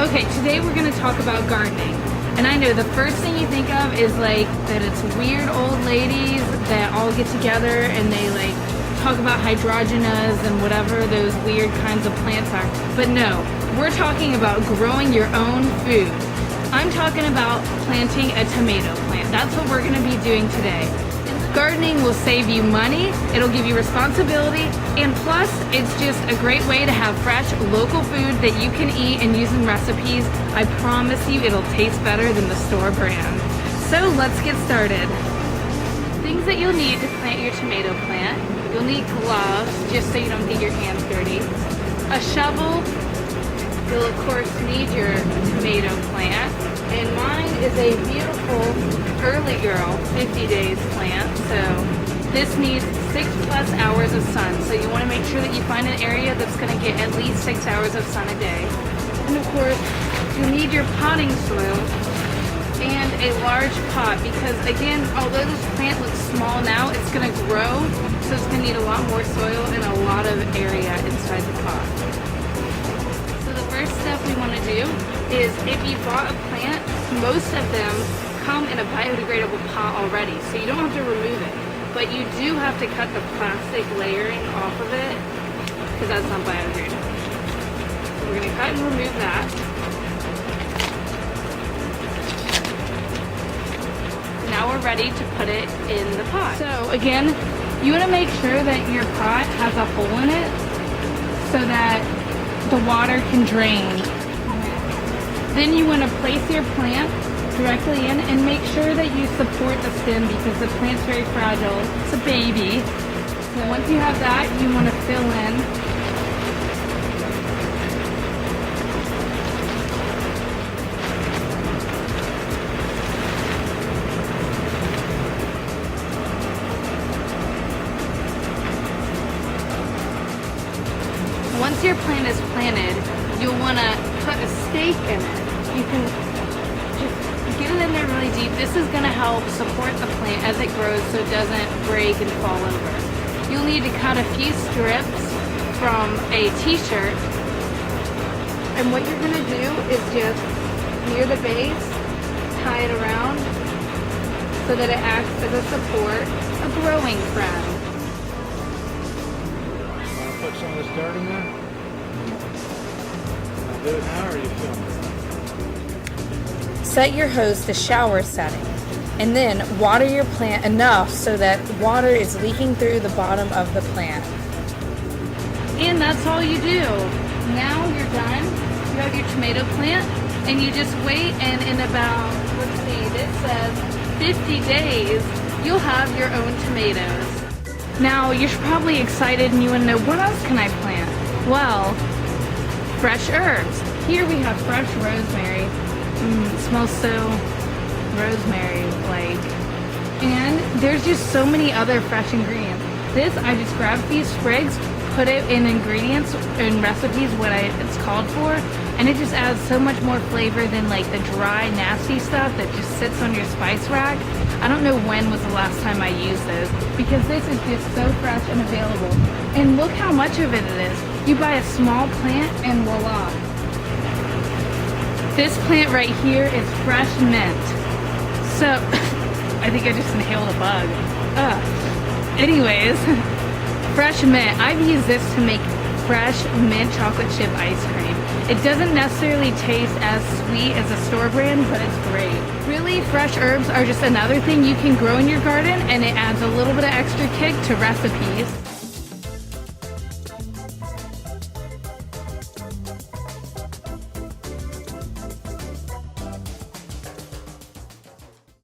Okay, today we're gonna talk about gardening. And I know the first thing you think of is like that it's weird old ladies that all get together and they like talk about hydrogenas and whatever those weird kinds of plants are. But no, we're talking about growing your own food. I'm talking about planting a tomato plant. That's what we're gonna be doing today. Gardening will save you money, it'll give you responsibility, and plus it's just a great way to have fresh local food that you can eat and use in recipes. I promise you it'll taste better than the store brand. So let's get started. Things that you'll need to plant your tomato plant. You'll need gloves, just so you don't get your hands dirty. A shovel. You'll of course need your tomato plant. And mine is a beautiful early girl 50 days plant. So this needs 6+ hours of sun. So you want to make sure that you find an area that's going to get at least 6 hours of sun a day. And of course, you need your potting soil and a large pot because again, although this plant looks small now, it's going to grow. So it's going to need a lot more soil and a lot of area inside the pot. So the first step we want to do is if you bought a plant, most of them come in a biodegradable pot already, so you don't have to remove it. But you do have to cut the plastic layering off of it because that's not biodegradable. So we're going to cut and remove that. Now we're ready to put it in the pot. So again, you want to make sure that your pot has a hole in it so that the water can drain. Then you want to place your plant directly in and make sure that you support the stem because the plant's very fragile. It's a baby. So once you have that, you want to fill in. Once your plant is planted, you'll want to put a stake in it. You can just get it in there really deep. This is going to help support the plant as it grows so it doesn't break and fall over. You'll need to cut a few strips from a t-shirt. And what you're going to do is just near the base, tie it around so that it acts as a support, a growing friend. Want to put some of this dirt in there? Do it now or are you filming? Set your hose to shower setting and then water your plant enough so that water is leaking through the bottom of the plant. And that's all you do. Now you're done. You have your tomato plant and you just wait, and in about, let's see, this says 50 days, you'll have your own tomatoes. Now you're probably excited and you want to know, what else can I plant? Well, fresh herbs. Here we have fresh rosemary. It smells so rosemary-like. And there's just so many other fresh ingredients. This, I just grabbed these sprigs, put it in ingredients and recipes, what it's called for, and it just adds so much more flavor than like the dry, nasty stuff that just sits on your spice rack. I don't know when was the last time I used those because this is just so fresh and available. And look how much of it is. You buy a small plant and voila. This plant right here is fresh mint. So, I think I just inhaled a bug. Anyways, fresh mint. I've used this to make fresh mint chocolate chip ice cream. It doesn't necessarily taste as sweet as a store brand, but it's great. Really, fresh herbs are just another thing you can grow in your garden, and it adds a little bit of extra kick to recipes.